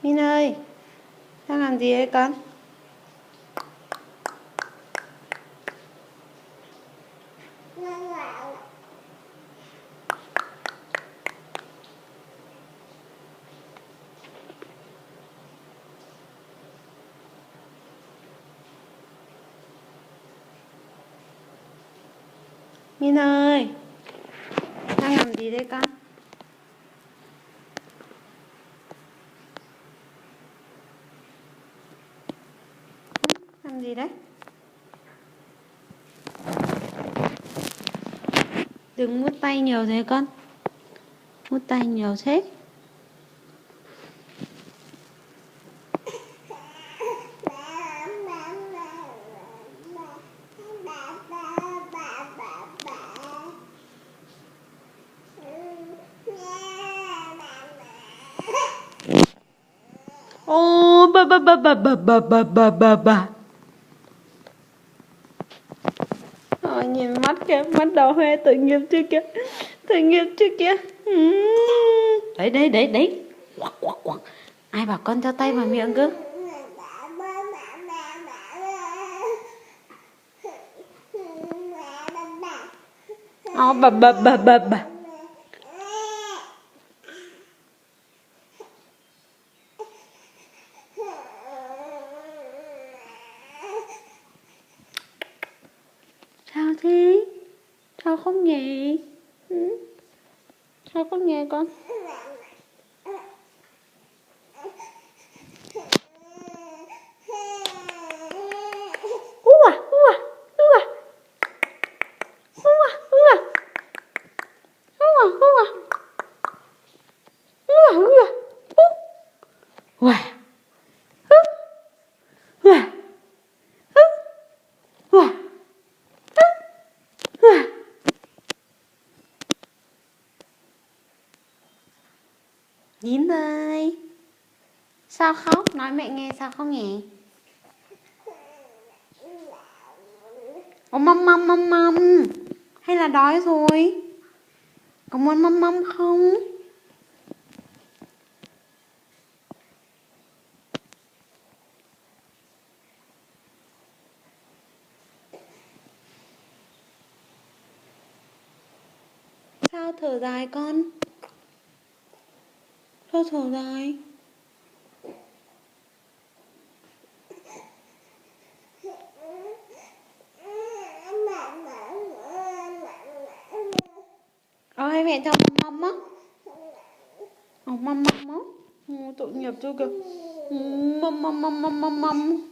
Min ơi, đang làm gì đấy con? Min ơi, đang làm gì đấy con? Làm gì đấy? Đừng mút tay nhiều thế con. Mút tay nhiều thế. Ô ba. Nhìn mắt kìa, mắt đỏ hoe tội nghiệp chưa kìa. Tội nghiệp chưa kìa. Đấy. Quặc. Ai bảo con cho tay vào miệng cơ? Ô bà. Sao thế? Sao không nhẹ? Sao không nhẹ con? Ua. Nín ơi, sao khóc? Nói mẹ nghe sao không nhỉ? Ồ măm. Hay là đói rồi? Có muốn măm không? Sao thở dài con? Sao thở dài? Ôi mẹ cho măm á. Ồ măm á. Tội nghiệp chưa kìa. Măm.